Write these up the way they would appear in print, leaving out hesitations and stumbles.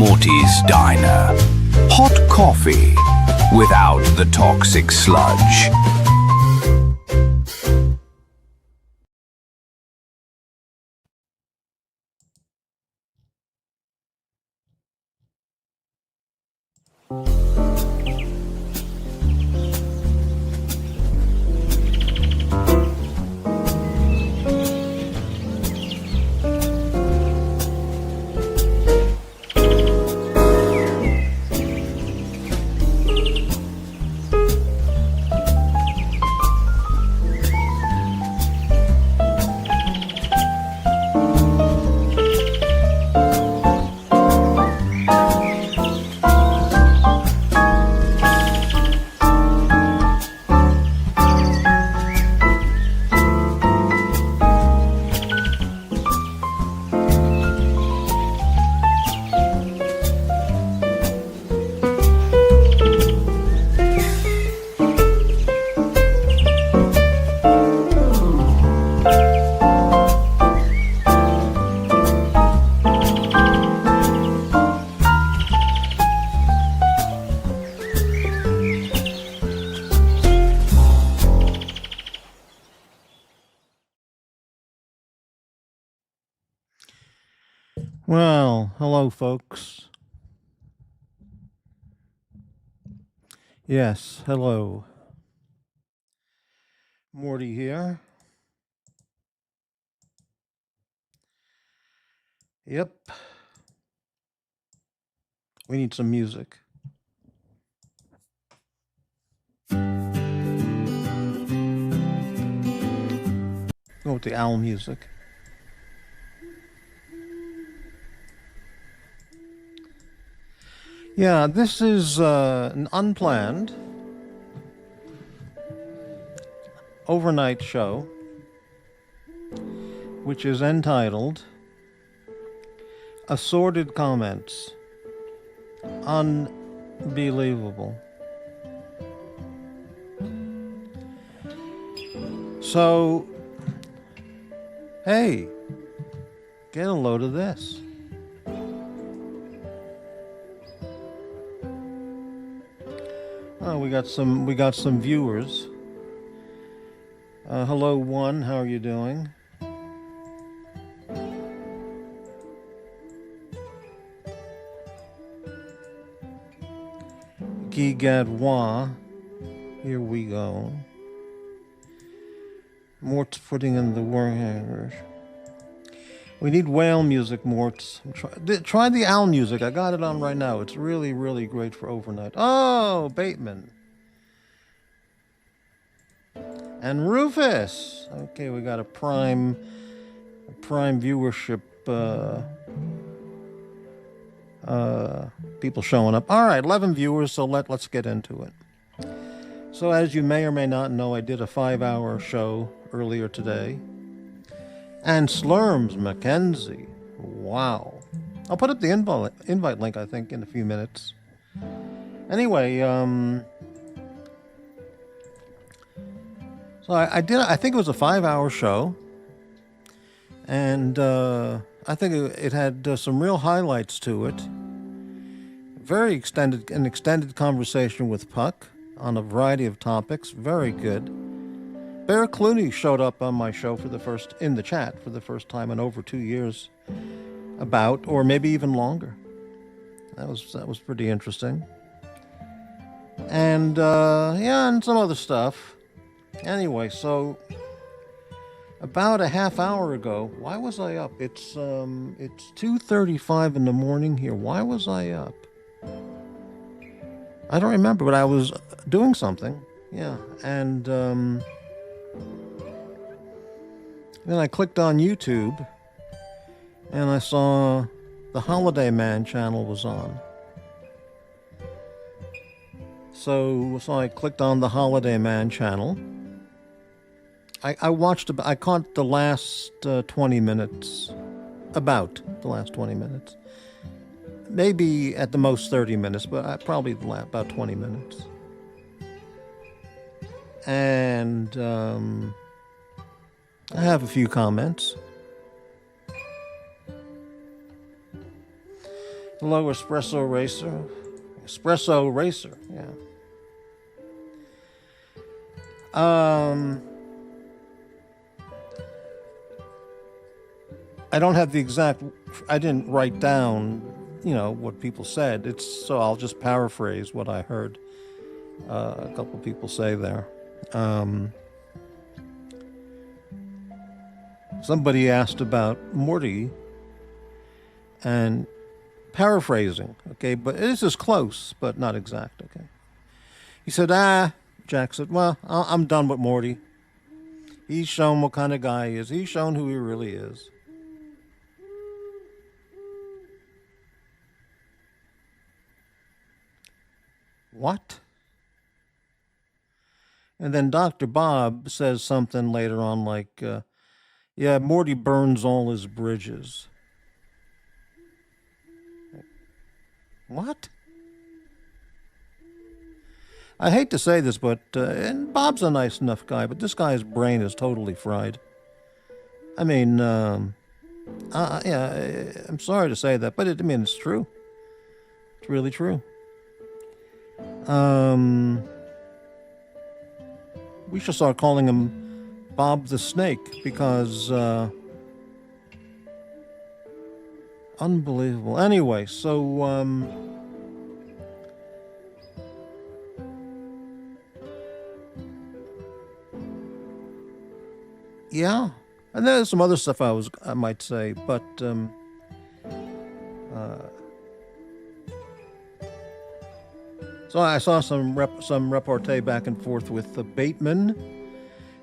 Morty's Diner. Hot coffee without the toxic sludge. Well, hello, folks. Yes, hello. Morty here. Yep. We need some music. Go with the owl music. Yeah, this is an unplanned overnight show, which is entitled Assorted Comments. Unbelievable. So, hey, get a load of this. Oh, we got some viewers. Hello, one. How are you doing? Gigadwa. Here we go. Mort's putting in the work. We need whale music, Mort's. Try the owl music. I got it on right now. It's really, really great for overnight. Oh, Bateman. And Rufus. Okay, we got a prime viewership. People showing up. All right, 11 viewers. So let's get into it. So as you may or may not know, I did a 5-hour show earlier today. And Slurms Mackenzie. Wow. I'll put up the invite link, I think, in a few minutes. Anyway, so I think it was a 5-hour show. And I think it had some real highlights to it. An extended conversation with Puck on a variety of topics. Very good. Bear Clooney showed up on my show in the chat for the first time in over 2 years, or maybe even longer. That was pretty interesting. And and some other stuff. Anyway, so about a half hour ago, why was I up? It's 2:35 in the morning here. Why was I up? I don't remember, but I was doing something. Yeah, and then I clicked on YouTube, and I saw the Holiday Man channel was on. So I clicked on the Holiday Man channel. I caught the last 20 minutes, about the last 20 minutes. Maybe at the most 30 minutes, but probably about 20 minutes. And I have a few comments. Hello, Espresso Racer. Espresso Racer, yeah. I don't have the exact. I didn't write down, what people said. So I'll just paraphrase what I heard a couple people say there. Somebody asked about Morty, and paraphrasing, okay, but this is close, but not exact, okay. He said, Jack said, well, I'm done with Morty. He's shown what kind of guy he is. He's shown who he really is. What? And then Dr. Bob says something later on like, yeah, Morty burns all his bridges. What? I hate to say this, but and Bob's a nice enough guy, but this guy's brain is totally fried. I mean, yeah, I'm sorry to say that, but it's true. It's really true. We should start calling him Bob the Snake because unbelievable. Anyway, so yeah, and there's some other stuff I might say, but so I saw some repartee back and forth with Bateman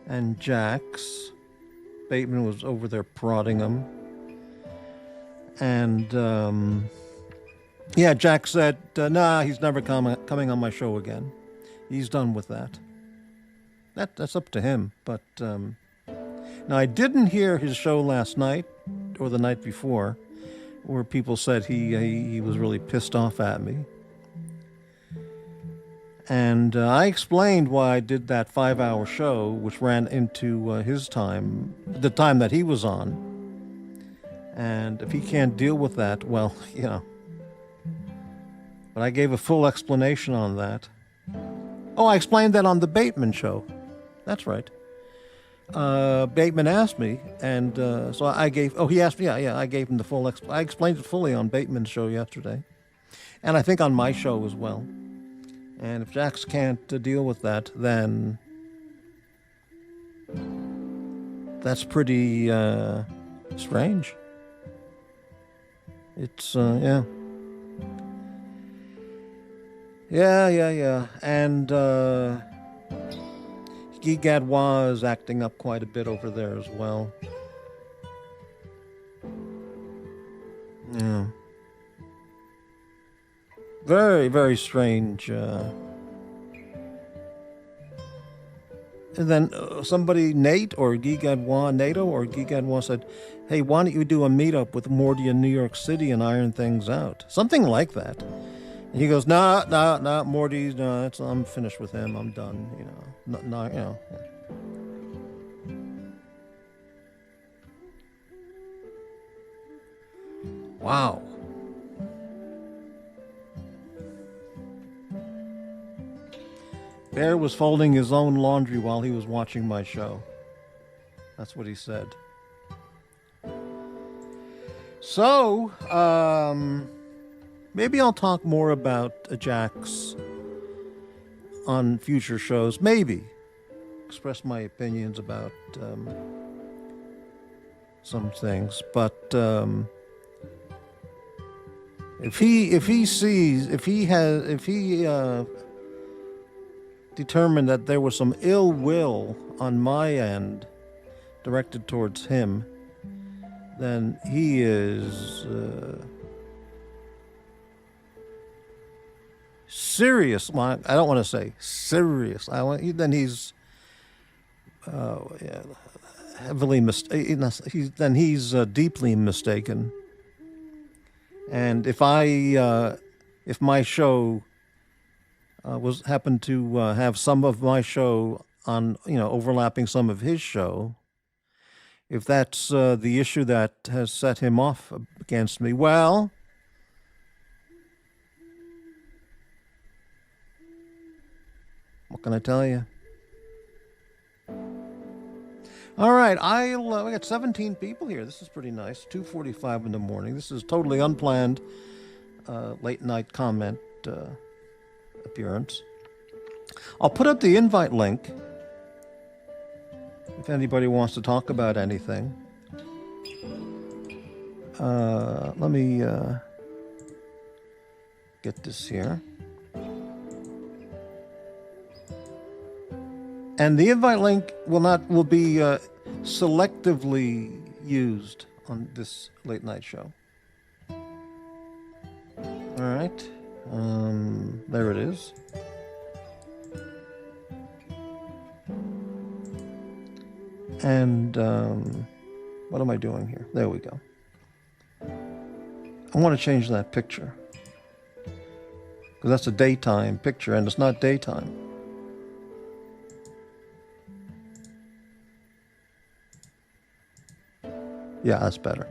and Jax. Bateman was over there prodding him, and yeah, Jax said, "Nah, he's never coming on my show again. He's done with that. That's up to him." But now I didn't hear his show last night or the night before, where people said he was really pissed off at me. And I explained why I did that 5-hour show, which ran into his time, the time that he was on. And if he can't deal with that, well, But I gave a full explanation on that. Oh, I explained that on the Bateman show. That's right. Bateman asked me, and so I gave... Oh, he asked me, yeah, I gave him the full... I explained it fully on Bateman's show yesterday. And I think on my show as well. And if Jax can't deal with that, then that's pretty strange. It's, yeah. Yeah. And Guy Gadwa is acting up quite a bit over there as well. Yeah. Very, very strange. And then somebody, Nate or Guy Gadwa, NATO or Guy Gadwa said, hey, why don't you do a meetup with Morty in New York City and iron things out? Something like that. And he goes, nah, Morty, no, I'm finished with him. I'm done, No. Wow. Bear was folding his own laundry while he was watching my show. That's what he said. So, maybe I'll talk more about Jax on future shows. Maybe. Express my opinions about some things. But if he determined that there was some ill will on my end directed towards him, then he is serious. I don't want to say serious. Then he's heavily mistaken. He's deeply mistaken. And if my show happened to have some of my show on, overlapping some of his show, if that's the issue that has set him off against me, well, What can I tell you? All right, we got 17 people here. This is pretty nice. 2:45 in the morning. This is totally unplanned late night comment appearance. I'll put up the invite link if anybody wants to talk about anything. Let me get this here. And the invite link will be selectively used on this late night show. All right, there it is. And what am I doing here? There we go. I want to change that picture because that's a daytime picture, and it's not daytime. Yeah, that's better.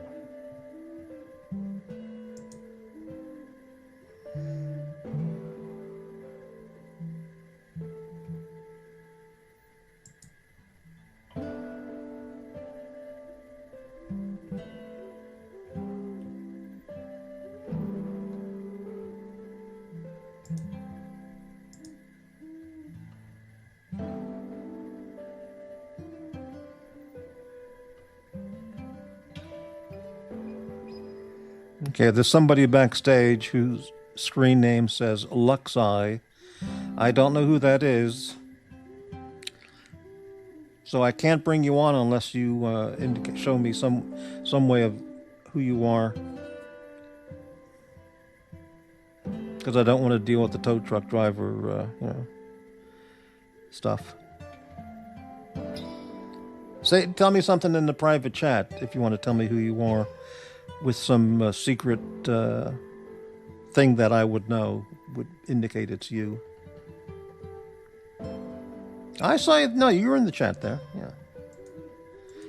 Okay, there's somebody backstage whose screen name says Luxi. I don't know who that is, so I can't bring you on unless you show me some way of who you are, because I don't want to deal with the tow truck driver, stuff. Tell me something in the private chat if you want to tell me who you are, with some secret thing that I would know would indicate it's you. I saw it. No, you were in the chat there. Yeah.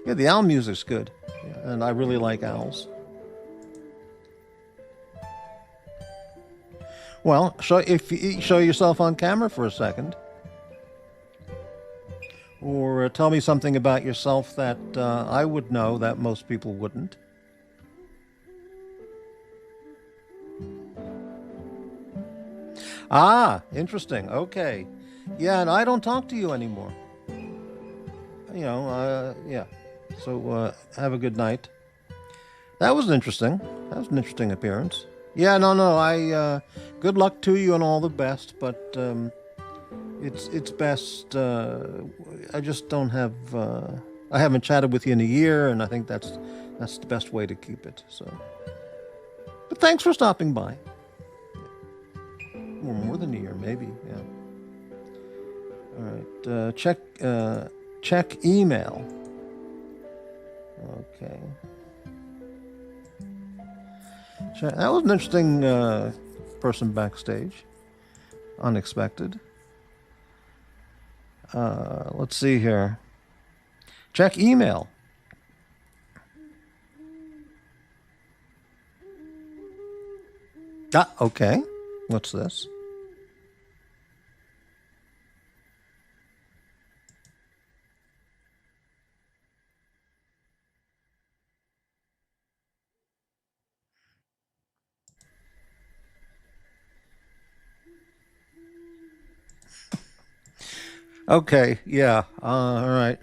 Yeah, the owl music's good. Yeah, and I really like owls. Well, if you show yourself on camera for a second. Or tell me something about yourself that I would know that most people wouldn't. Ah, interesting. Okay. Yeah, and I don't talk to you anymore. Yeah. So have a good night. That was interesting. That was an interesting appearance. Yeah, no. Good luck to you and all the best, but it's best. I just don't have. I haven't chatted with you in a year, and I think that's the best way to keep it. So, but thanks for stopping by. Or more than a year, maybe. Yeah. All right. Check email. Okay. That was an interesting person backstage. Unexpected. Let's see here. Check email. Okay. What's this? Okay, yeah. All right.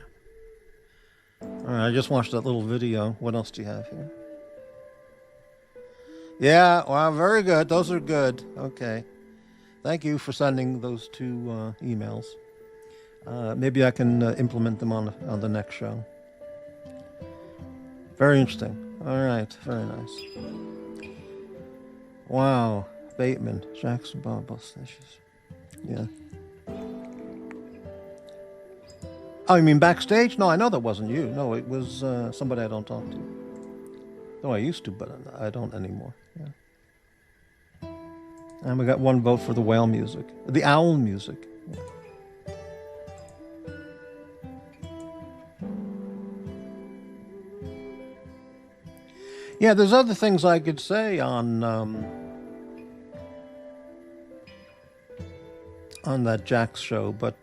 All right, I just watched that little video. What else do you have here? Yeah, well, very good. Those are good. Okay. Thank you for sending those two emails. Maybe I can implement them on the next show. Very interesting. All right, very nice. Wow, Bateman, Jackson, Bob, Snitches. Yeah. Oh, you mean backstage? No, I know that wasn't you. No, it was somebody I don't talk to. No, I used to, but I don't anymore. Yeah. And we got one vote for the whale music, the owl music. Yeah. Yeah, there's other things I could say on on that Jack's show, but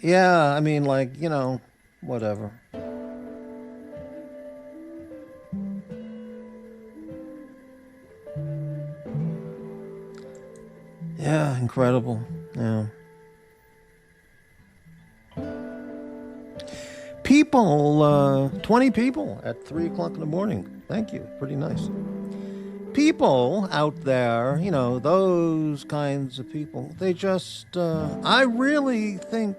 yeah, I mean, like, whatever. Yeah, incredible. Yeah. People, 20 people at 3 o'clock in the morning. Thank you. Pretty nice. People out there, those kinds of people, they just, I really think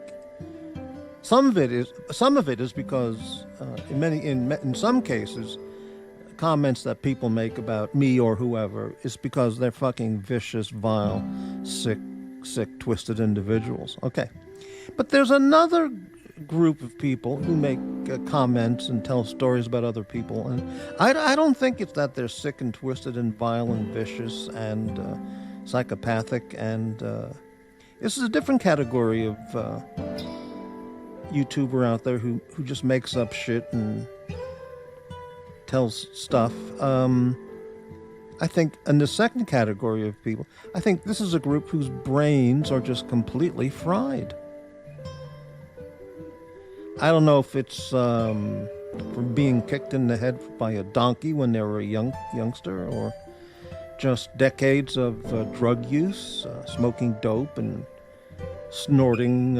some of it is because in some cases, comments that people make about me or whoever is because they're fucking vicious, vile, sick, twisted individuals. Okay. But there's another group of people who make comments and tell stories about other people, and I don't think it's that they're sick and twisted and vile and vicious and psychopathic, and this is a different category of YouTuber out there who just makes up shit and tells stuff. I think in the second category of people, I think this is a group whose brains are just completely fried. I don't know if it's from being kicked in the head by a donkey when they were a youngster, or just decades of drug use, smoking dope and snorting,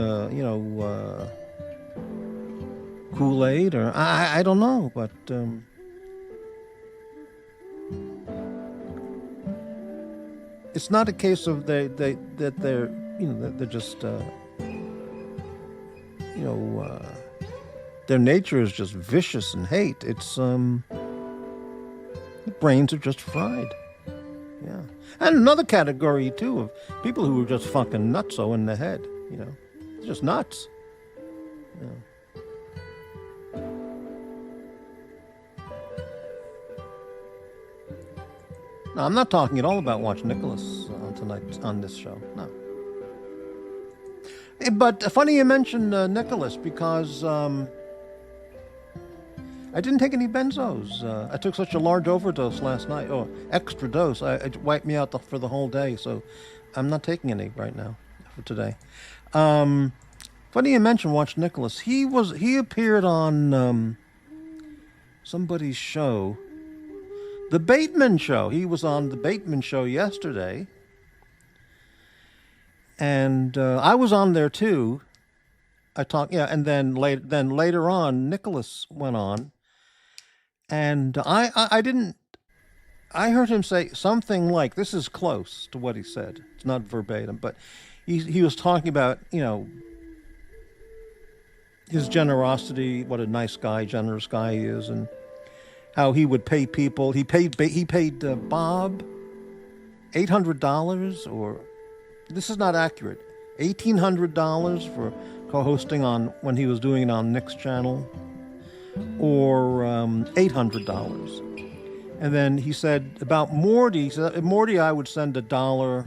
Kool-Aid, or I don't know, but it's not a case of that they're just their nature is just vicious and hate. It's the brains are just fried. Yeah. And another category too of people who are just fucking nutso in the head, They're just nuts. Yeah. No, I'm not talking at all about Watch Nicholas tonight on this show. No. But funny you mentioned Nicholas, because I didn't take any benzos. I took such a large overdose last night. Oh, extra dose. It wiped me out for the whole day, so I'm not taking any right now for today. Funny you mentioned Watch Nicholas. He appeared on somebody's show. The Bateman Show. He was on the Bateman Show yesterday. And I was on there too. And then later on, Nicholas went on. And I heard him say something like, this is close to what he said. It's not verbatim, but he was talking about, his generosity, what a nice guy, generous guy he is, and how he would pay people. He paid Bob $800, or this is not accurate, $1,800 for co-hosting when he was doing it on Nick's channel, or $800. And then he said about Morty, Morty, I would send $1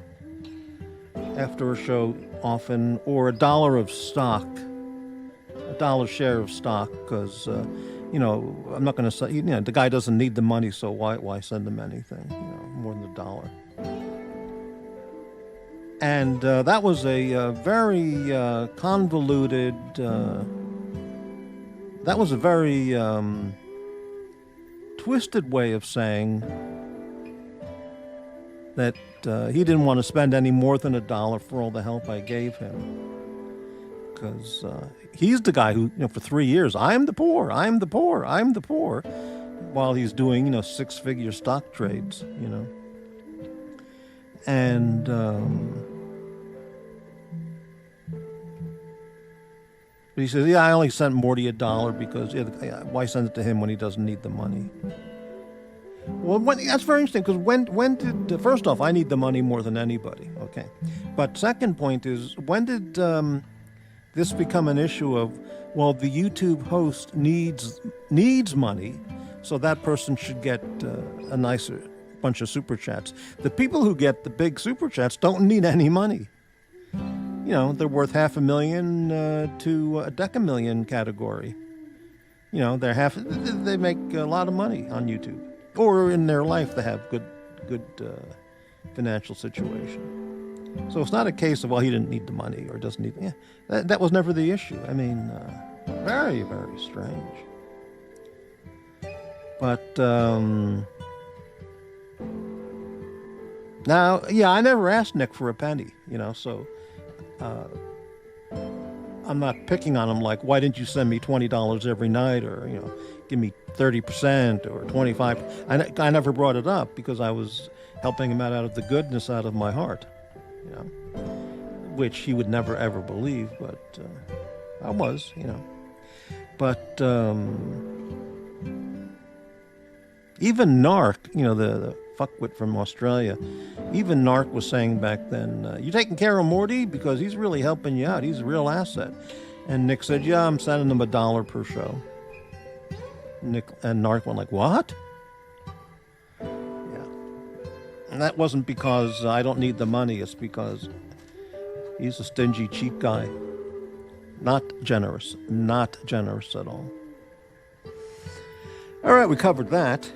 after a show often, or $1 of stock, $1 share of stock, because I'm not going to say, the guy doesn't need the money, so why send him anything, more than $1. And that was a very convoluted, that was a very twisted way of saying that he didn't want to spend any more than $1 for all the help I gave him. Because he's the guy who, for 3 years, I'm the poor, while he's doing, 6-figure stock trades, And but he says, I only sent Morty $1 because why send it to him when he doesn't need the money? Well, that's very interesting, because when did, first off, I need the money more than anybody, okay? But second point is, when did this become an issue of, well, the YouTube host needs money, so that person should get a nicer bunch of super chats. The people who get the big super chats don't need any money. They're worth $500,000 to a $10,000,000 category. They make a lot of money on YouTube, or in their life they have good financial situation. So it's not a case of, well, he didn't need the money or doesn't need. Yeah, that was never the issue. I mean, very, very strange. But now, yeah, I never asked Nick for a penny, so I'm not picking on him like, why didn't you send me $20 every night, or give me 30% or 25. I never brought it up because I was helping him out of the goodness out of my heart, which he would never ever believe, but I was, But even Narc, the fuckwit from Australia, even Narc was saying back then, you taking care of Morty? Because he's really helping you out. He's a real asset. And Nick said, yeah, I'm sending him $1 per show. Nick and Narc went like, what? Yeah. And that wasn't because I don't need the money. It's because he's a stingy, cheap guy. Not generous. Not generous at all. All right, we covered that.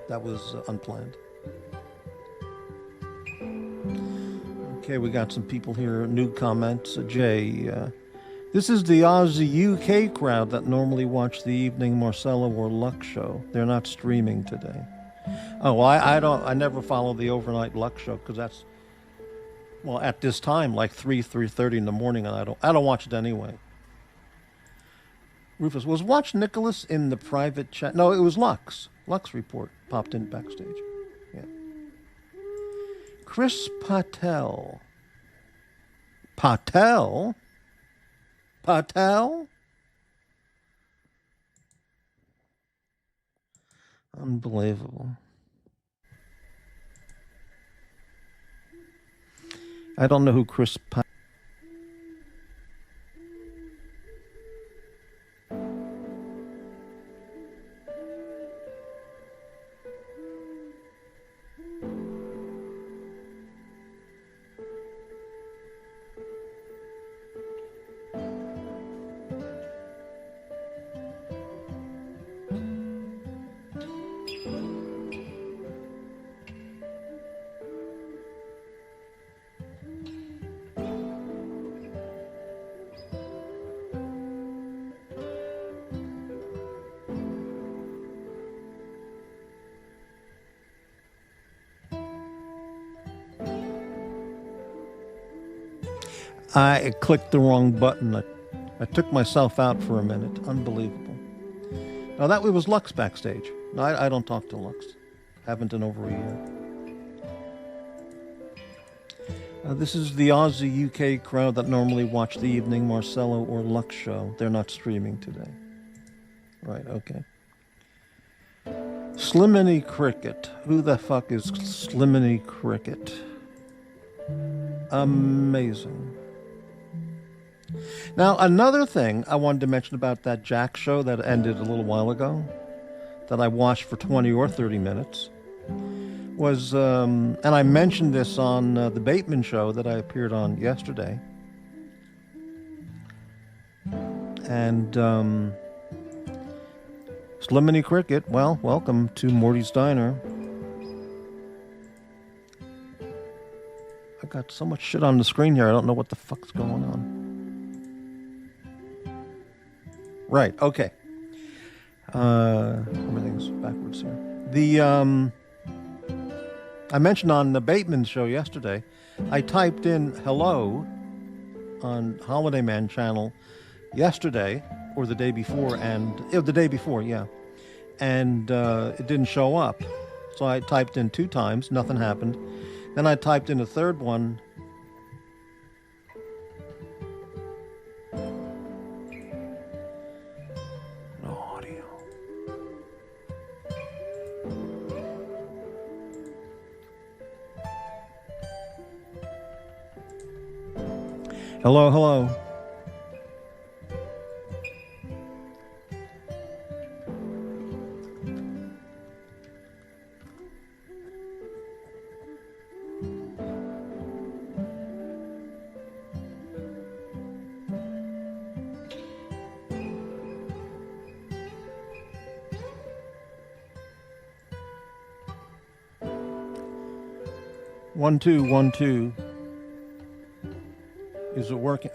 That was unplanned. Okay, we got some people here. New comments. Jay, this is the Aussie UK crowd that normally watch the evening Marcella or Lux show. They're not streaming today. Oh, well, I never follow the overnight Lux show because that's, well, at this time, like 3:30 in the morning, and I don't watch it anyway. Rufus, was Watch Nicholas in the private chat? No, it was Lux. Lux Report popped in backstage. Yeah. Chris Patel. Patel? Patel? Unbelievable. I don't know who Chris Patel. I clicked the wrong button. I took myself out for a minute. Unbelievable. Now that was Lux backstage. No, I don't talk to Lux. Haven't in over a year. This is the Aussie UK crowd that normally watch the evening Marcello or Lux show. They're not streaming today. Right, okay. Sliminy Cricket. Who the fuck is Sliminy Cricket? Amazing. Now, another thing I wanted to mention about that Jack show that ended a little while ago, that I watched for 20 or 30 minutes, was, and I mentioned this on the Bateman show that I appeared on yesterday, and Sliminy Cricket, well, welcome to Morty's Diner. I got so much shit on the screen here, I don't know what the fuck's going on. Right, okay. Everything's backwards here. I mentioned on the Bateman show yesterday, I typed in hello on Holiday Man channel yesterday, or the day before, and the day before, yeah. And it didn't show up. So I typed in 2 times, nothing happened. Then I typed in a third one. Hello, hello. 1 2 1 2. Is it working?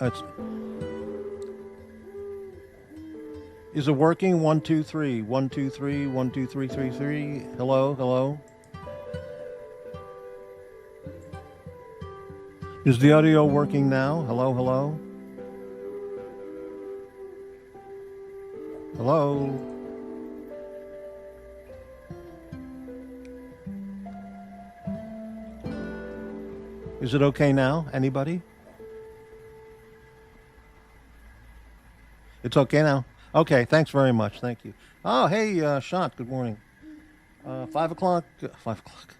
Is it working? 1 2 3 1 2 3 1 2 3 3 3. Hello, hello. Is the audio working now? Hello, hello. Hello. Is it okay now? Anybody? It's okay now. Okay, thanks very much. Thank you. Oh, hey, Shot. Good morning. 5 o'clock. 5 o'clock.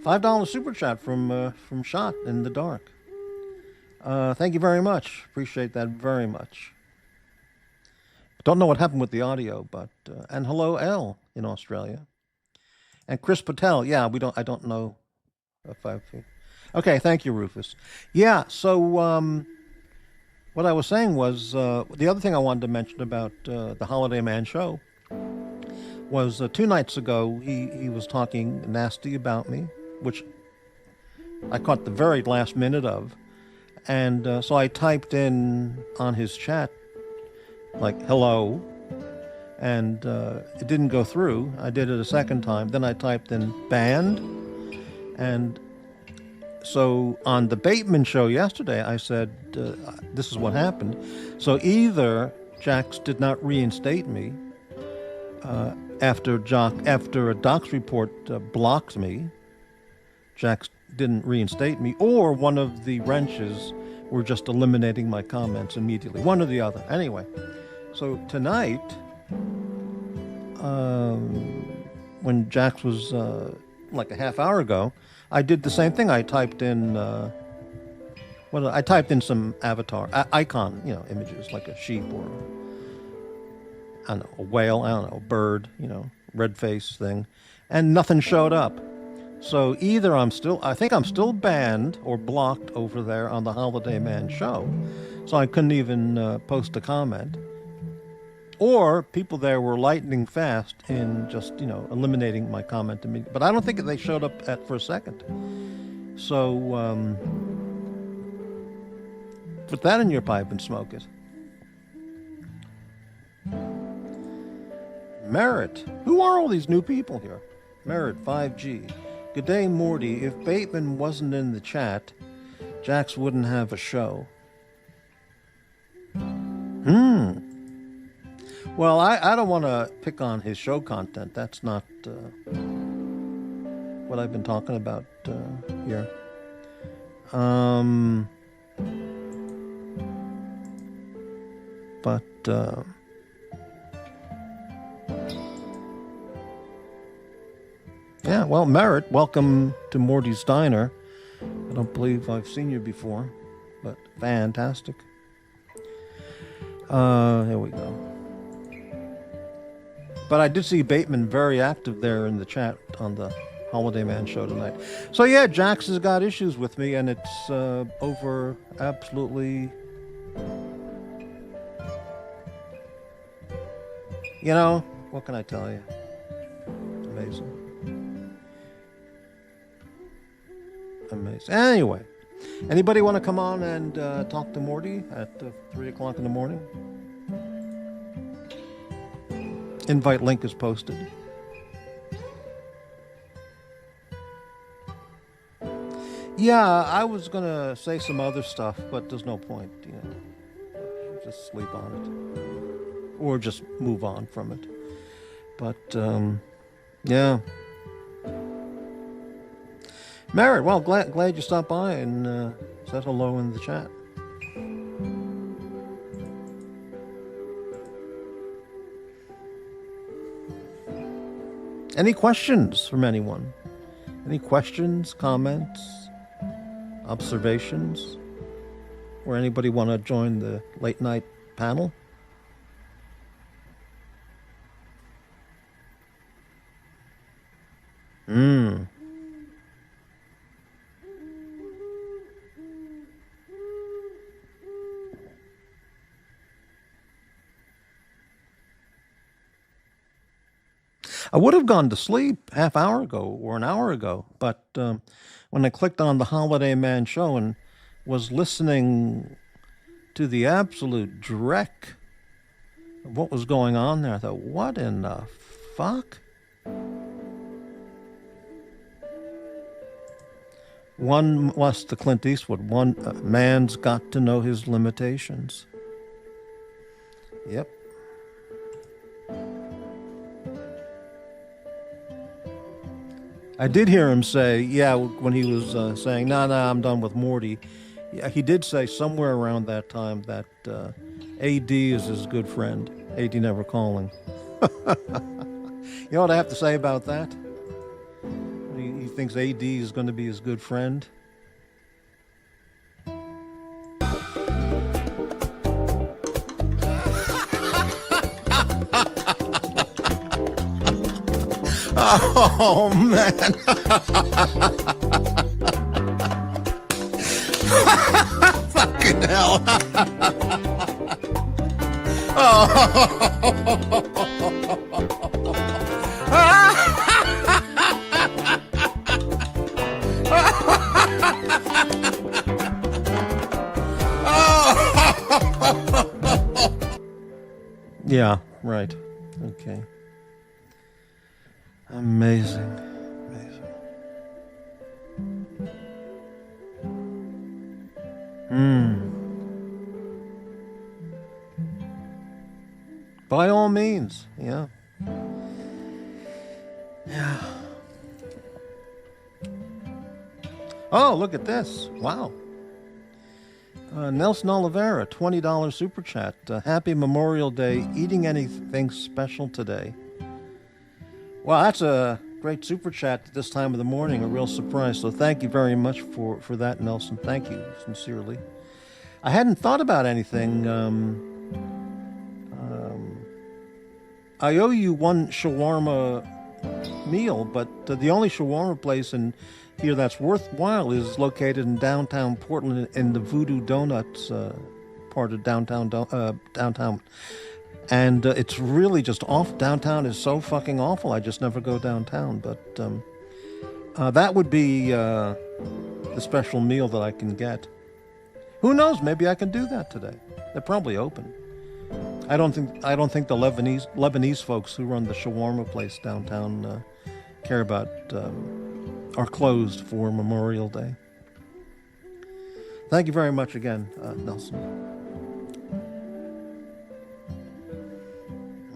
$5 super chat from Shot in the dark. Thank you very much. Appreciate that very much. Don't know what happened with the audio, but and hello, L in Australia, and Chris Patel. Yeah, I don't know if I've. Okay, thank you, Rufus. Yeah. So what I was saying was the other thing I wanted to mention about the Holiday Man show was 2 nights ago he was talking nasty about me, which I caught the very last minute of, and so I typed in on his chat like hello, and it didn't go through. I did it a second time. Then I typed in banned, and so on the Bateman show yesterday, I said, this is what happened. So either Jax did not reinstate me after a Docs report blocked me, Jax didn't reinstate me, or one of the wrenches were just eliminating my comments immediately. One or the other. Anyway, so tonight, when Jax was like a half hour ago, I did the same thing. I typed in I typed in some avatar icon, images like a sheep or I don't know, a whale, I don't know, a bird, red face thing, and nothing showed up. So either I think I'm still banned or blocked over there on the Holiday Man show, so I couldn't even post a comment. Or people there were lightning fast in just, eliminating my comment immediately. But I don't think they showed up for a second. So, put that in your pipe and smoke it. Merritt. Who are all these new people here? Merritt, 5G. Good day, Morty. If Bateman wasn't in the chat, Jax wouldn't have a show. Well, I don't want to pick on his show content. That's not what I've been talking about here. But yeah, well, Merritt, welcome to Morty's Diner. I don't believe I've seen you before, but fantastic. Here we go. But I did see Bateman very active there in the chat on the Holiday Man show tonight. So yeah, Jax has got issues with me, and it's over absolutely. What can I tell you? Amazing. Anyway, anybody want to come on and talk to Morty at 3 o'clock in the morning? Invite link is posted. Yeah, I was going to say some other stuff, but there's no point, Just sleep on it. Or just move on from it. But, yeah. Merritt, well, glad you stopped by and said hello in the chat. Any questions from anyone? Any questions, comments, observations? Or anybody want to join the late night panel? would have gone to sleep half hour ago or an hour ago, but when I clicked on the Holiday Man show and was listening to the absolute dreck of what was going on there, I thought, what in the fuck? One was the Clint Eastwood. One man's got to know his limitations. Yep. I did hear him say, yeah, when he was saying, no, I'm done with Morty. Yeah, he did say somewhere around that time that AD is his good friend. AD never calling. You know what I have to say about that? He thinks AD is going to be his good friend. Oh, man. Fucking hell. Yeah, right. Okay. Amazing. By all means, yeah. Yeah. Oh, look at this. Wow. Nelson Oliveira, $20 super chat. Happy Memorial Day. Eating anything special today? Well, that's a great super chat at this time of the morning. A real surprise. So thank you very much for that, Nelson. Thank you, sincerely. I hadn't thought about anything. I owe you one shawarma meal, but the only shawarma place in here that's worthwhile is located in downtown Portland in the Voodoo Donuts part of downtown. And it's really just off. Downtown is so fucking awful. I just never go downtown. But that would be the special meal that I can get. Who knows? Maybe I can do that today. They're probably open. I don't think the Lebanese folks who run the shawarma place downtown care about are closed for Memorial Day. Thank you very much again, Nelson.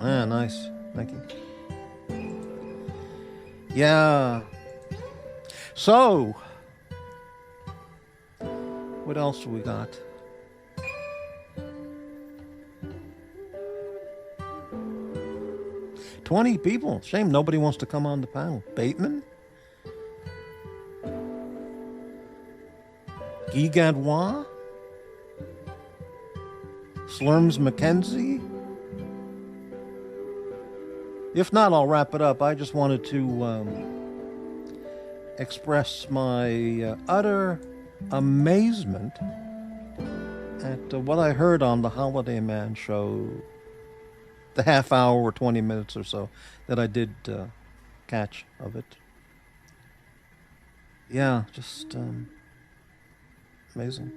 Ah, nice. Thank you. Yeah. So, what else we got? $20 people. Shame nobody wants to come on the panel. Bateman? Guy Gadwa? Slurms McKenzie? If not, I'll wrap it up. I just wanted to express my utter amazement at what I heard on the Holiday Man show, the half hour or 20 minutes or so that I did catch of it. Yeah, just amazing.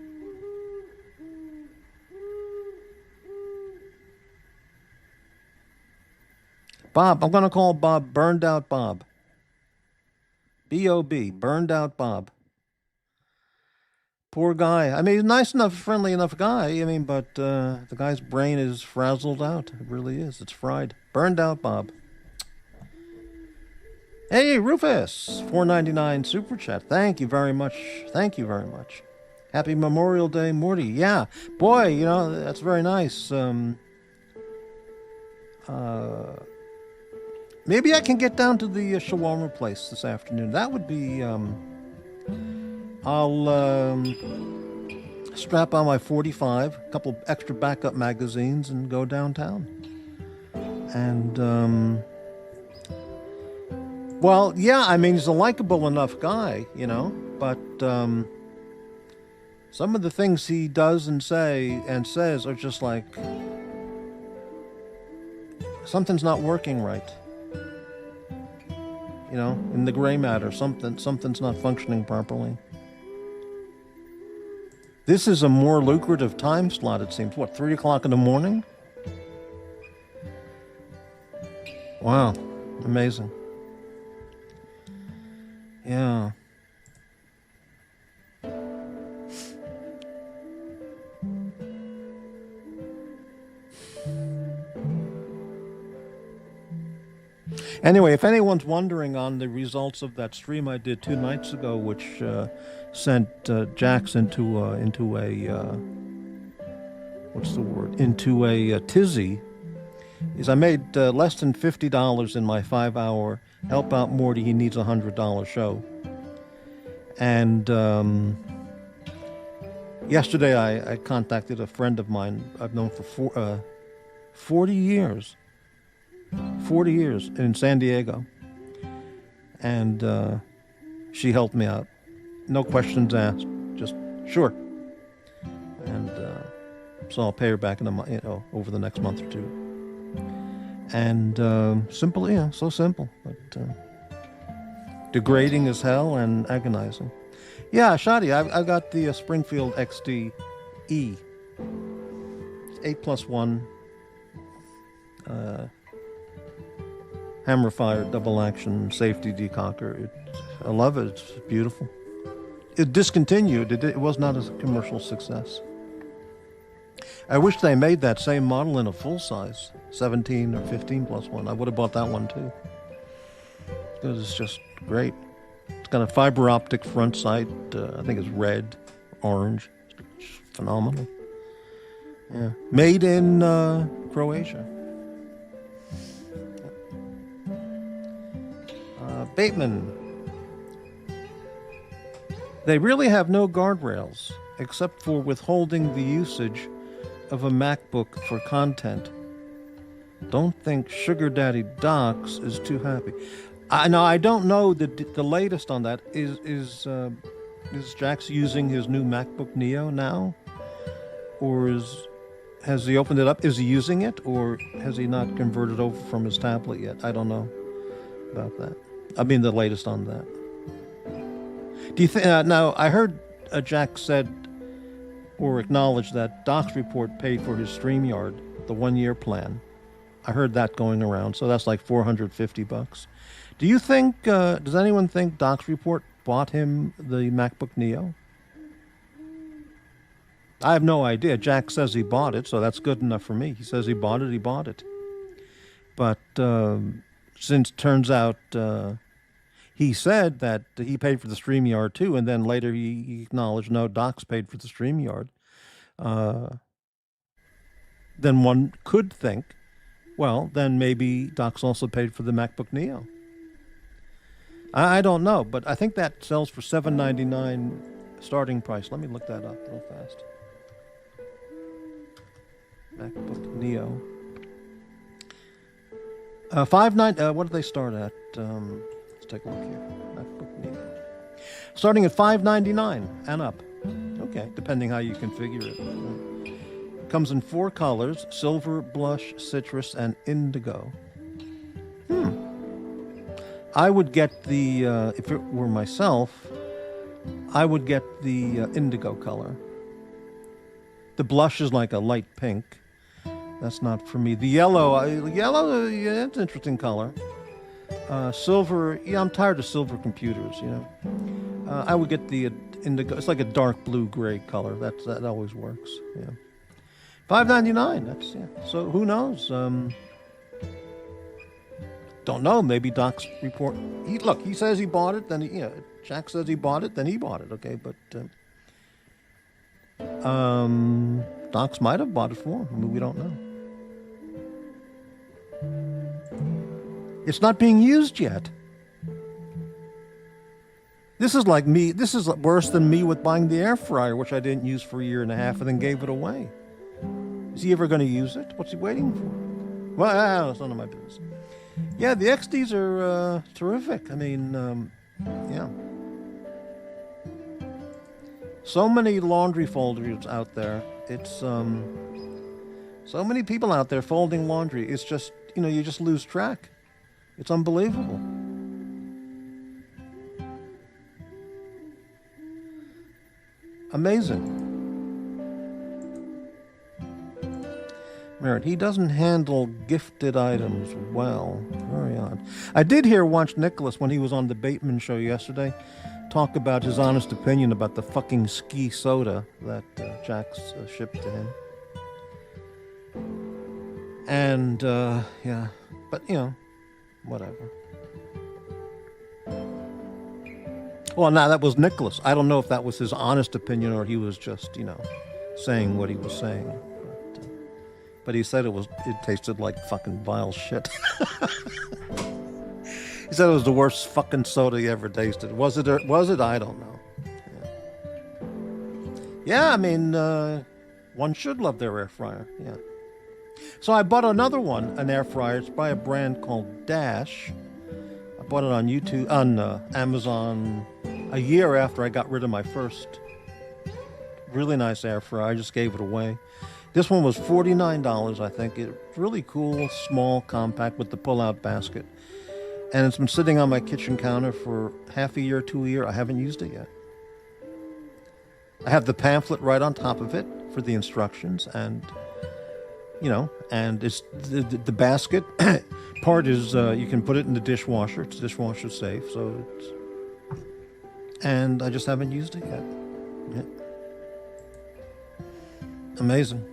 Bob, I'm going to call Bob Burned Out Bob. B-O-B, Burned Out Bob. Poor guy. I mean, he's nice enough, friendly enough guy. I mean, but the guy's brain is frazzled out. It really is. It's fried. Burned Out Bob. Hey, Rufus, $4.99 super chat. Thank you very much. Thank you very much. Happy Memorial Day, Morty. Yeah, boy, you know, that's very nice. Maybe I can get down to the shawarma place this afternoon. That would be, I'll strap on my 45, a couple extra backup magazines, and go downtown. And, well, yeah, I mean, he's a likable enough guy, you know, but some of the things he does and says are just like, something's not working right. in the gray matter. Something's not functioning properly. This is a more lucrative time slot, it seems. What, 3 o'clock in the morning? Wow, amazing. Yeah. Anyway, if anyone's wondering on the results of that stream I did 2 nights ago, which sent Jax into a what's the word? Into a tizzy, is I made less than $50 in my 5-hour Help Out Morty, He Needs $100 show. And yesterday I contacted a friend of mine I've known for 40 years. 40 years in San Diego. And she helped me out. No questions asked. Just, sure. And so I'll pay her back in over the next month or two. And simple, so simple. But degrading as hell and agonizing. Yeah, Shadi, I've got the Springfield XD E. 8+1. Hammer fire, double action, safety decocker. I love it. It's beautiful. It discontinued. It was not a commercial success. I wish they made that same model in a full size, 17 or 15+1. I would have bought that one too. Because it's just great. It's got a fiber optic front sight. I think it's red, orange. It's phenomenal. Yeah. Made in Croatia. Bateman. They really have no guardrails except for withholding the usage of a MacBook for content. Don't think Sugar Daddy Docs is too happy. I don't know the latest on that. Is Jax using his new MacBook Neo now? Or has he opened it up? Is he using it? Or has he not converted over from his tablet yet? I don't know about that. I mean, the latest on that. Do you think? Now, I heard Jack said or acknowledged that Doc's Report paid for his StreamYard, the 1-year plan. I heard that going around, so that's like $450. Do you think? Does anyone think Doc's Report bought him the MacBook Neo? I have no idea. Jack says he bought it, so that's good enough for me. He says he bought it. He bought it. But since turns out. He said that he paid for the StreamYard too, and then later he acknowledged, no, Doc's paid for the StreamYard. Then one could think, well, then maybe Doc's also paid for the MacBook Neo. I don't know, but I think that sells for $799 starting price. Let me look that up real fast. MacBook Neo. What do they start at? Let's take a look here. MacBook Neo. Starting at $599 and up. Okay, depending how you configure it. It comes in 4 colors: silver, blush, citrus, and indigo. I would get the, if it were myself, I would get the indigo color. The blush is like a light pink. That's not for me. The yellow, yeah, it's an interesting color. Silver, yeah, I'm tired of silver computers, I would get the indigo. It's like a dark blue-gray color. That always works, yeah. $599, that's, yeah. So who knows? Don't know, maybe Doc's Report. He says he bought it, then Jack says he bought it, then he bought it, okay, but Doc's might have bought it for him. I mean, we don't know. It's not being used yet. This is like me. This is worse than me with buying the air fryer, which I didn't use for 1.5 years and then gave it away. Is he ever going to use it? What's he waiting for? Well, it's none of my business. Yeah, the XDs are terrific. I mean, yeah. So many laundry folders out there. It's so many people out there folding laundry. It's just, you just lose track. It's unbelievable. Amazing. Merit, he doesn't handle gifted items well. Very odd. I did hear once Nicholas, when he was on the Bateman show yesterday, talk about his honest opinion about the fucking ski soda that Jax shipped to him. And, yeah. But, you know, whatever. Well, now that was Nicholas. I don't know if that was his honest opinion or he was just, you know, saying what he was saying. But he said it tasted like fucking vile shit. He said it was the worst fucking soda he ever tasted. Was it? I don't know. Yeah, I mean, one should love their air fryer. Yeah. So I bought another one, an air fryer. It's by a brand called Dash. I bought it on Amazon a year after I got rid of my first really nice air fryer. I just gave it away. This one was $49, I think. It's really cool, small, compact with the pull-out basket. And it's been sitting on my kitchen counter for half a year to a year. I haven't used it yet. I have the pamphlet right on top of it for the instructions, and you know, and it's the basket part is you can put it in the dishwasher. It's dishwasher safe, so it's, and I just haven't used it yet. Yeah. Amazing.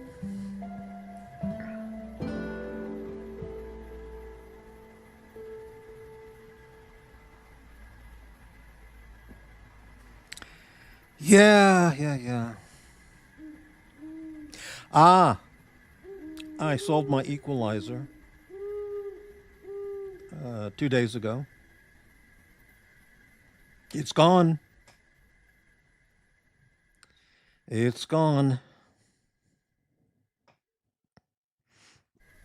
Yeah. I sold my equalizer 2 days ago. It's gone. It's gone.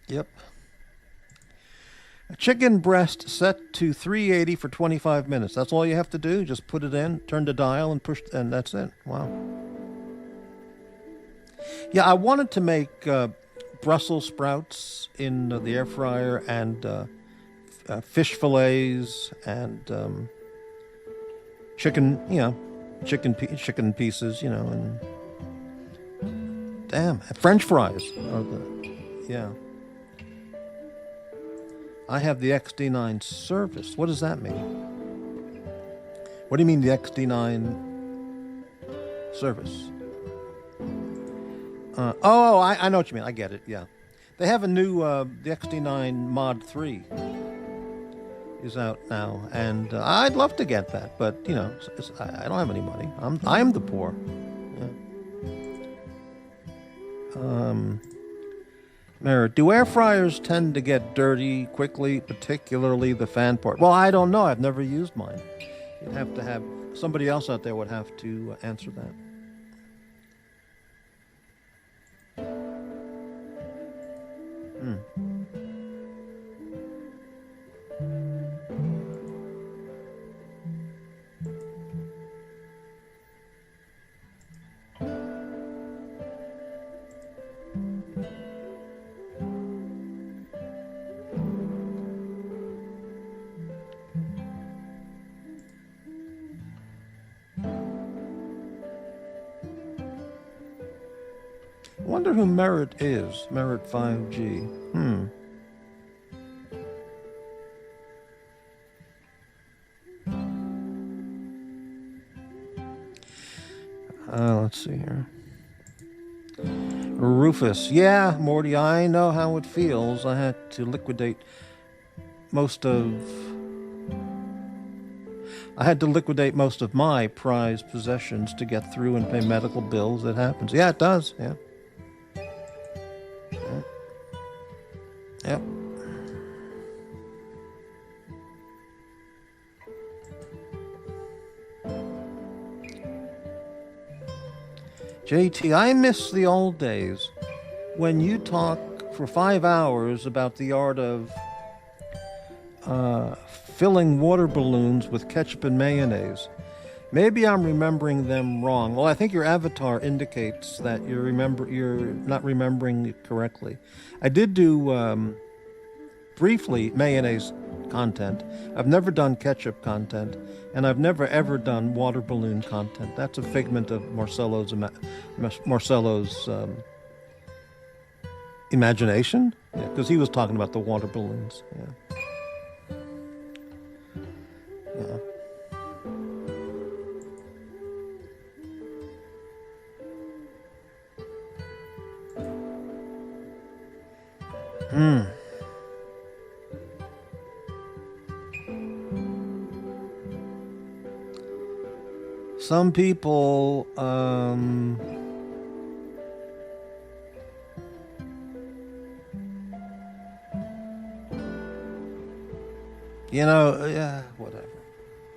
Yep. A chicken breast set to 380 for 25 minutes. That's all you have to do. Just put it in, turn the dial, and push, and that's it. Wow. Yeah, I wanted to make Brussels sprouts in the air fryer and fish fillets and chicken, you know, chicken pieces, you know, and damn, French fries are yeah. I have the XD9 service. What does that mean? What do you mean the XD9 service? I know what you mean. I get it, yeah. They have a new, the XD9 Mod 3 is out now, and I'd love to get that, but, you know, I don't have any money. I'm the poor. Yeah. Mara, do air fryers tend to get dirty quickly, particularly the fan part? Well, I don't know. I've never used mine. You'd have to have somebody else out there would have to answer that. I wonder who Merit is. Merit 5G. Let's see here. Rufus. Yeah, Morty, I know how it feels. I had to liquidate most of my prized possessions to get through and pay medical bills. It happens. Yeah, it does. Yeah. Yep. JT, I miss the old days when you talk for 5 hours about the art of filling water balloons with ketchup and mayonnaise. Maybe I'm remembering them wrong. Well, I think your avatar indicates that you're not remembering it correctly. I did do briefly mayonnaise content. I've never done ketchup content, and I've never ever done water balloon content. That's a figment of Marcello's imagination, because he was talking about the water balloons. Yeah. Some people, yeah, whatever.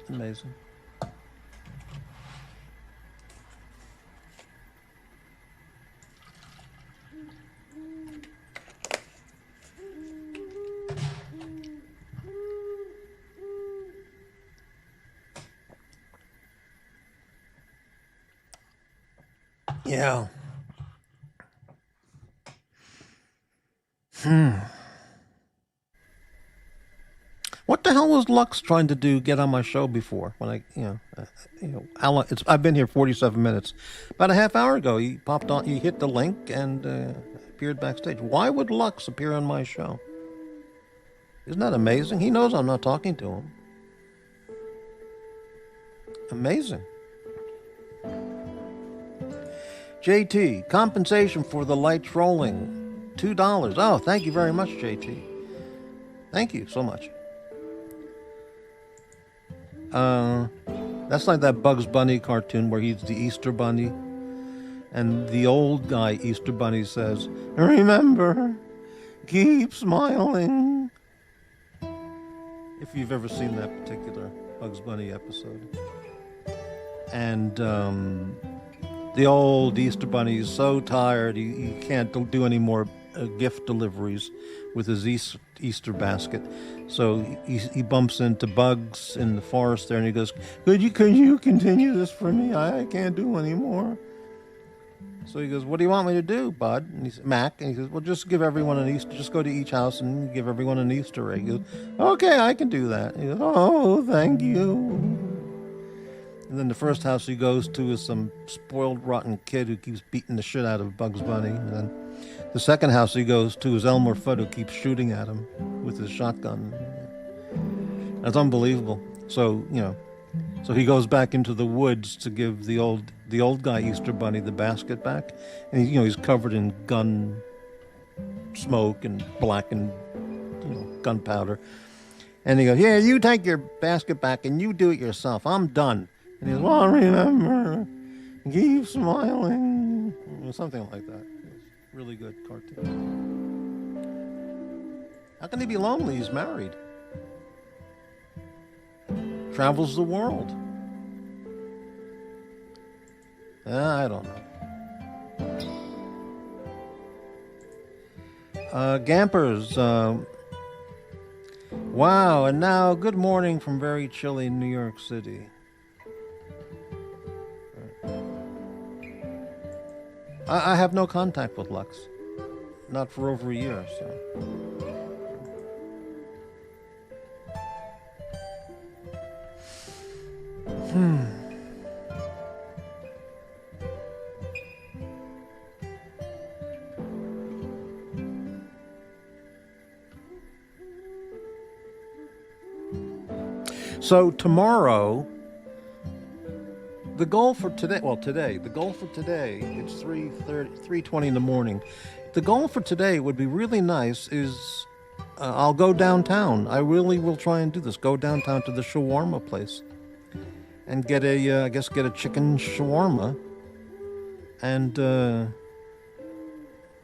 Amazing. Yeah. What the hell was Lux trying to do? Get on my show before when how long? I've been here 47 minutes. About a half hour ago, he popped on. He hit the link and appeared backstage. Why would Lux appear on my show? Isn't that amazing? He knows I'm not talking to him. Amazing. JT, compensation for the light trolling, $2. Oh, thank you very much, JT. Thank you so much. That's like that Bugs Bunny cartoon where he's the Easter Bunny, and the old guy Easter Bunny says, "Remember, keep smiling." If you've ever seen that particular Bugs Bunny episode. And the old Easter Bunny is so tired, he can't do any more gift deliveries with his Easter basket. So he bumps into Bugs in the forest there, and he goes, could you continue this for me? I can't do anymore. So he goes, what do you want me to do, bud? And he says, Mac. And he says, well, just give everyone an Easter. Just go to each house and give everyone an Easter egg. He goes, okay, I can do that. He goes, oh, thank you. And then the first house he goes to is some spoiled, rotten kid who keeps beating the shit out of Bugs Bunny. And then the second house he goes to is Elmer Fudd, who keeps shooting at him with his shotgun. That's unbelievable. So, so he goes back into the woods to give the old guy Easter Bunny the basket back. And he's covered in gun smoke and blackened, gunpowder. And he goes, yeah, you take your basket back and you do it yourself. I'm done. And he goes, well, remember, keep smiling. Something like that. It's really good cartoon. How can he be lonely? He's married. Travels the world. I don't know. Gampers. Wow, and now good morning from very chilly New York City. I have no contact with Lux. Not for over a year, so. So tomorrow, the goal for today, it's 3:20 in the morning. The goal for today would be really nice is I'll go downtown. I really will try and do this. Go downtown to the shawarma place and get a chicken shawarma. And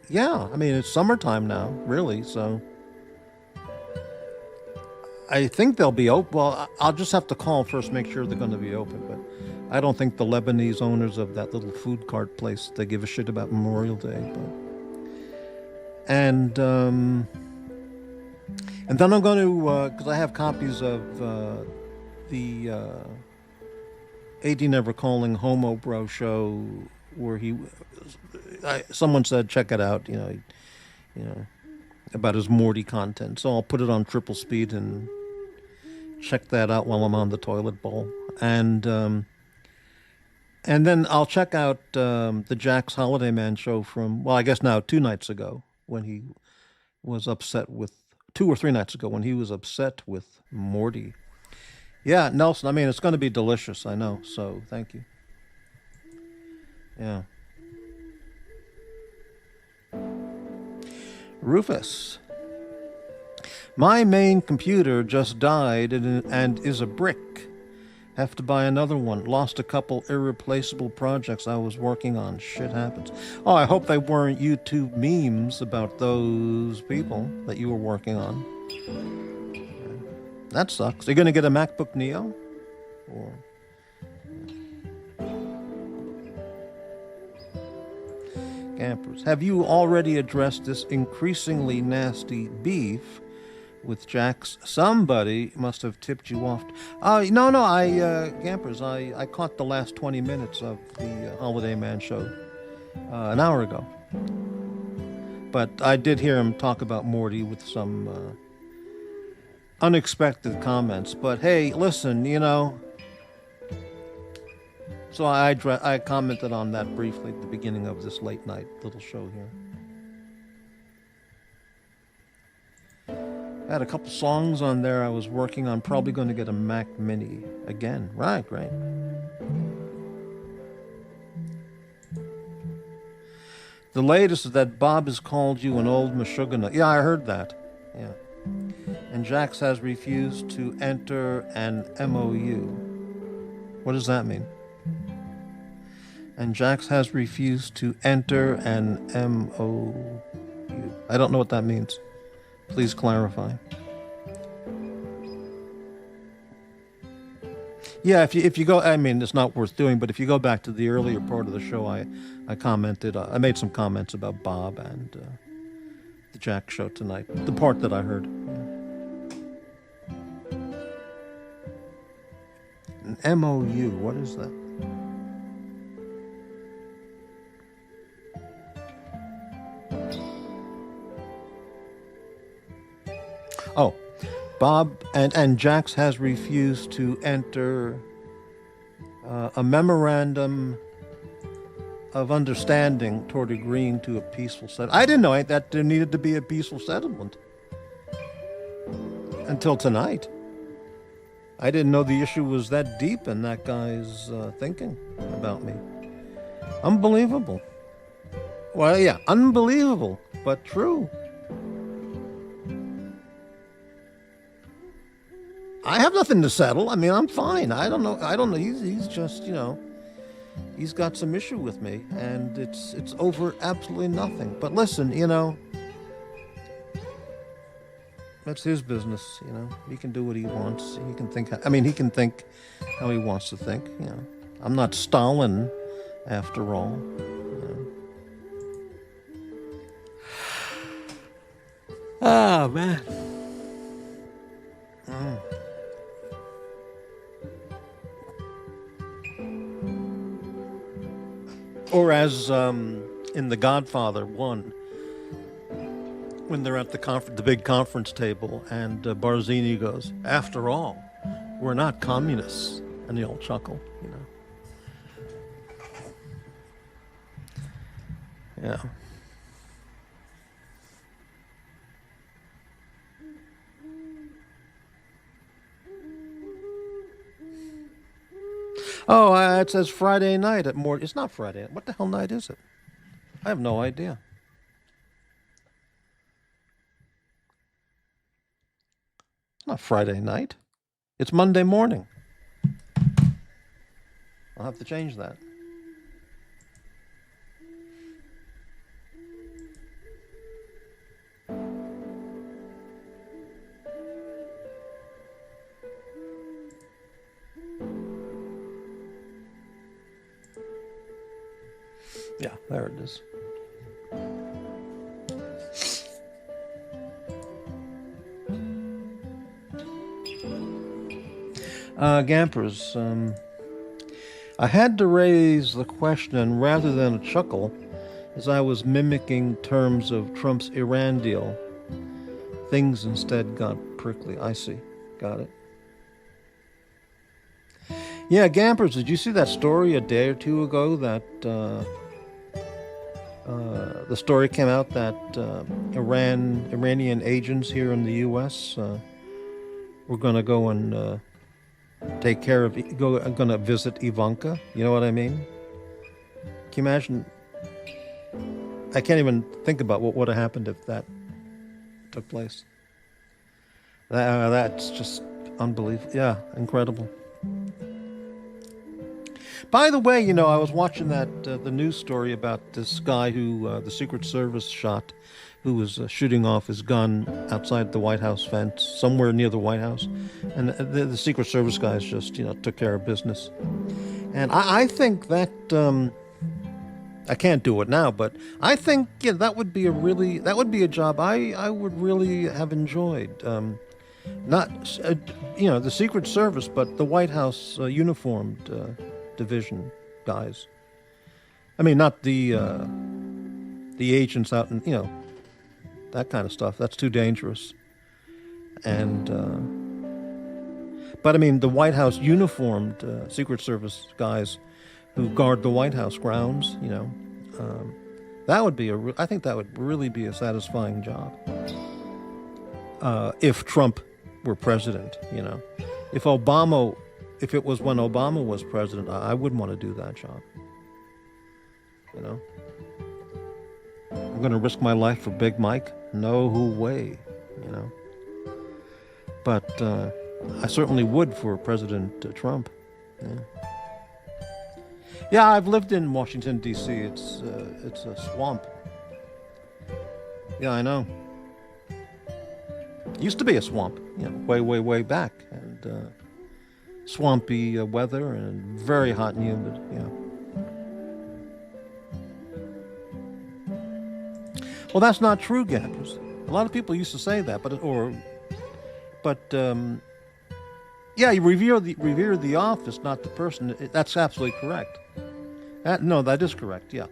yeah, I mean, it's summertime now, really, so I think they'll be open. Well, I'll just have to call first, make sure they're going to be open. But I don't think the Lebanese owners of that little food cart place, they give a shit about Memorial Day. And then I'm going to, because I have copies of the AD Never Calling Homo Bro show where someone said, check it out, about his Morty content. So I'll put it on triple speed and check that out while I'm on the toilet bowl. And then I'll check out the Jack's Holiday Man show from, well, I guess now 2 nights ago when he was upset with, 2 or 3 nights ago when he was upset with Morty. Yeah, Nelson, I mean, it's going to be delicious, I know, so thank you. Yeah. Rufus. My main computer just died and is a brick. Have to buy another one. Lost a couple irreplaceable projects I was working on. Shit happens. Oh, I hope they weren't YouTube memes about those people that you were working on. That sucks. Are you going to get a MacBook Neo? Or... Campers. Have you already addressed this increasingly nasty beef with Jack's? Somebody must have tipped you off. No, Campers, I caught the last 20 minutes of the Holiday Man show an hour ago. But I did hear him talk about Morty with some unexpected comments. But hey, listen, so I commented on that briefly at the beginning of this late night little show here. I had a couple songs on there I was working on. Probably going to get a Mac Mini again. Right. The latest is that Bob has called you an old Meshuggah. Yeah, I heard that. Yeah. And Jax has refused to enter an MOU. What does that mean? And Jax has refused to enter an MOU. I don't know what that means. Please clarify. Yeah, if you go, I mean, it's not worth doing, but if you go back to the earlier part of the show, I commented, I made some comments about Bob and the Jack show tonight. The part that I heard. Yeah. An MOU, what is that? Oh, Bob and Jax has refused to enter a memorandum of understanding toward agreeing to a peaceful settlement. I didn't know that there needed to be a peaceful settlement until tonight. I didn't know the issue was that deep in that guy's thinking about me. Unbelievable. Well, yeah, unbelievable, but true. I have nothing to settle. I mean, I'm fine. I don't know. He's just, he's got some issue with me, and it's over absolutely nothing. But listen, that's his business. He can do what he wants. He can think. He can think how he wants to think. I'm not Stalin, after all. Oh man. Or as in The Godfather 1, when they're at the big conference table, and Barzini goes, "After all, we're not communists," and they all chuckle, Yeah. Oh, it says Friday night at Morty. It's not Friday. What the hell night is it? I have no idea. It's not Friday night. It's Monday morning. I'll have to change that. Yeah, there it is. Gampers, I had to raise the question rather than a chuckle, as I was mimicking terms of Trump's Iran deal. Things instead got prickly. I see. Got it. Yeah, Gampers, did you see that story a day or two ago that the story came out that Iranian agents here in the U.S. Were going to go and take care of, going to visit Ivanka? You know what I mean? Can you imagine? I can't even think about what would have happened if that took place. That's just unbelievable. Yeah, incredible. By the way, I was watching the news story about this guy who the Secret Service shot, who was shooting off his gun outside the White House fence, somewhere near the White House, and the Secret Service guys just took care of business. And I think that I can't do it now, but I think that would be a job I would really have enjoyed. Not the Secret Service, but the White House uniformed division guys. I mean, not the agents out in that kind of stuff. That's too dangerous. And but I mean, the White House uniformed Secret Service guys who guard the White House grounds. That would be I think that would really be a satisfying job. If Trump were president, if it was when Obama was president, I wouldn't want to do that job. I'm going to risk my life for Big Mike? No way, But I certainly would for President Trump. Yeah, I've lived in Washington, D.C. It's a swamp. Yeah, I know. It used to be a swamp, way back. And swampy weather and very hot and humid, Well, that's not true, Gampers. A lot of people used to say that, yeah, you revere the office, not the person. That's absolutely correct. That is correct. Yeah,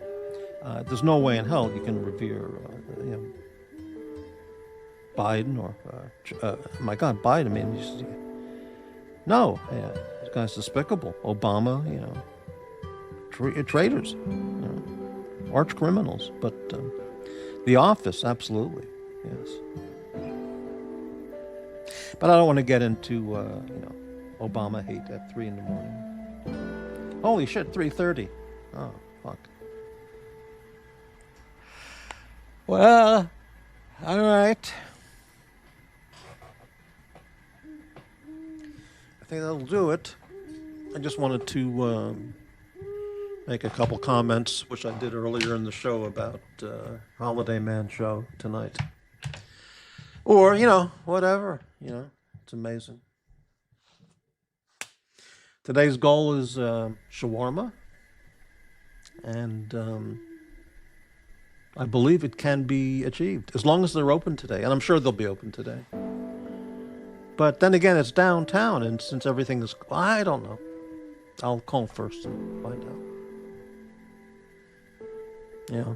there's no way in hell you can revere, Biden or my God, Biden. I mean, no, this guy's despicable. Obama, traitors, arch criminals. But the office, absolutely, yes. But I don't want to get into, Obama hate at 3 a.m. Holy shit, 3:30. Oh, fuck. Well, all right. I think that'll do it. I just wanted to make a couple comments, which I did earlier in the show about Holiday Man show tonight. Or, whatever, it's amazing. Today's goal is shawarma, and I believe it can be achieved, as long as they're open today, and I'm sure they'll be open today. But then again, it's downtown, and since everything is, I don't know. I'll call first and find out. Yeah.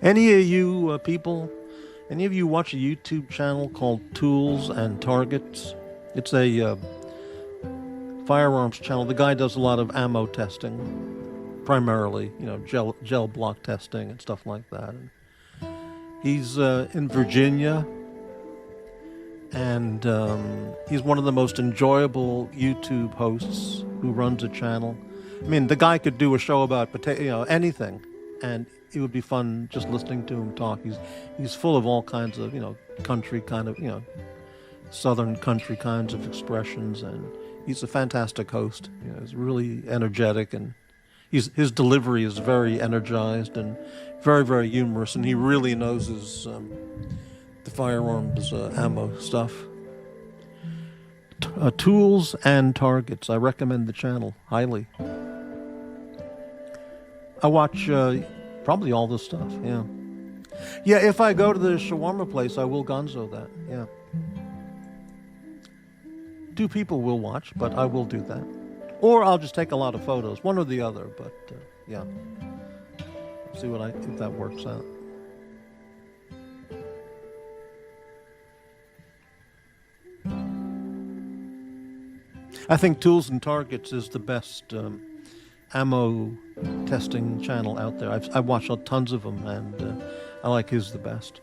Any of you people, any of you watch a YouTube channel called Tools and Targets? It's a firearms channel. The guy does a lot of ammo testing, primarily, gel block testing and stuff like that. And he's in Virginia, and he's one of the most enjoyable YouTube hosts who runs a channel. I mean, the guy could do a show about anything, and it would be fun just listening to him talk. He's full of all kinds of country kind of southern country kinds of expressions, and he's a fantastic host. He's really energetic, and his delivery is very energized and very, very humorous, and he really knows his the firearms ammo stuff. Tools and Targets. I recommend the channel highly. I watch probably all this stuff. Yeah. Yeah, if I go to the shawarma place, I will gonzo that. Yeah. 2 people will watch, but I will do that. Or I'll just take a lot of photos, one or the other. But yeah, see if that works out. I think Tools and Targets is the best ammo testing channel out there. I've watched tons of them, and I like his the best.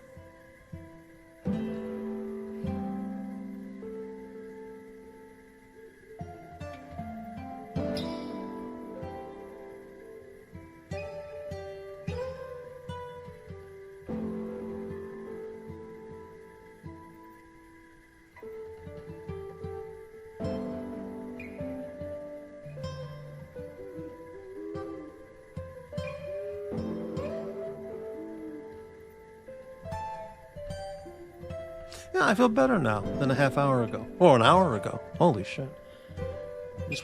Yeah, I feel better now than a half hour ago. Or an hour ago. Holy shit.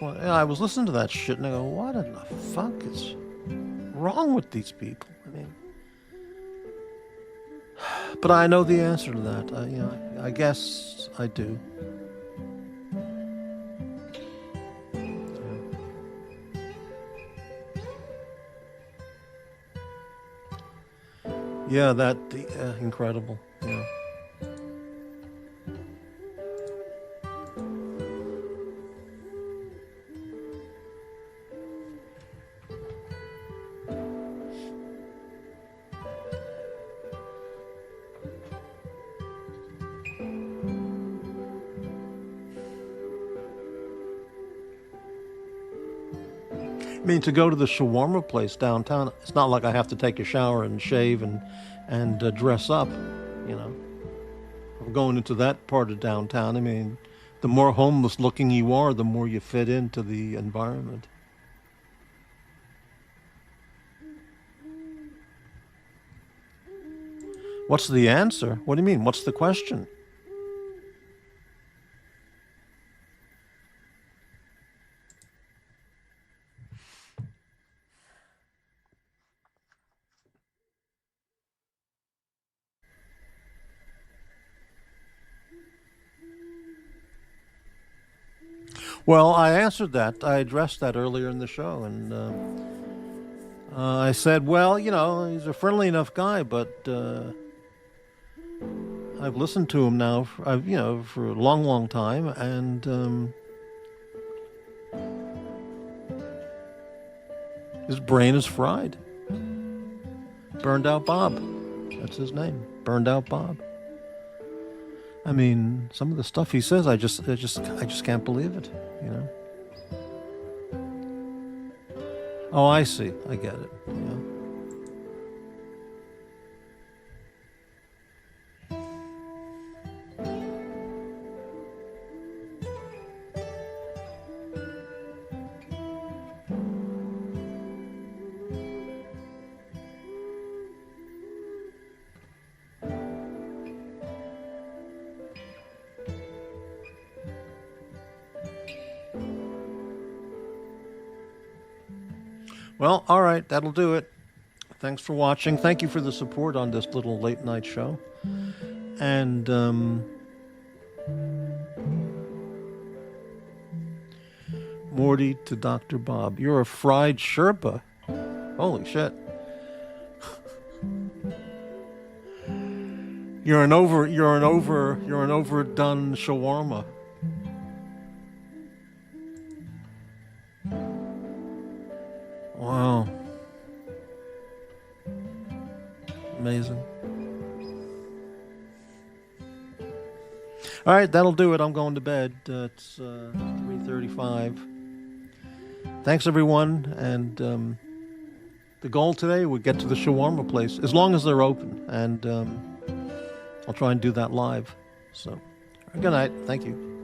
I was listening to that shit and I go, what in the fuck is wrong with these people? I mean... But I know the answer to that. I guess I do. Yeah, incredible. Yeah. I mean, to go to the shawarma place downtown, it's not like I have to take a shower and shave and dress up, you know. I'm going into that part of downtown. I mean, the more homeless looking you are, the more you fit into the environment. What's the answer? What do you mean? What's the question? Well, I answered that. I addressed that earlier in the show, and I said, well, you know, he's a friendly enough guy, but I've listened to him now, for a long, long time, and his brain is fried. Burned Out Bob. That's his name. Burned Out Bob. I mean, some of the stuff he says, I just can't believe it, you know. Oh, I see. I get it. Yeah. Well, all right, that'll do it. Thanks for watching. Thank you for the support on this little late night show. And Morty to Dr. Bob. You're a fried Sherpa. Holy shit. You're an overdone shawarma. Wow. Amazing. All right, that'll do it. I'm going to bed. It's 3:35. Thanks, everyone. And the goal today would get to the shawarma place, as long as they're open. And I'll try and do that live. So, good night. Thank you.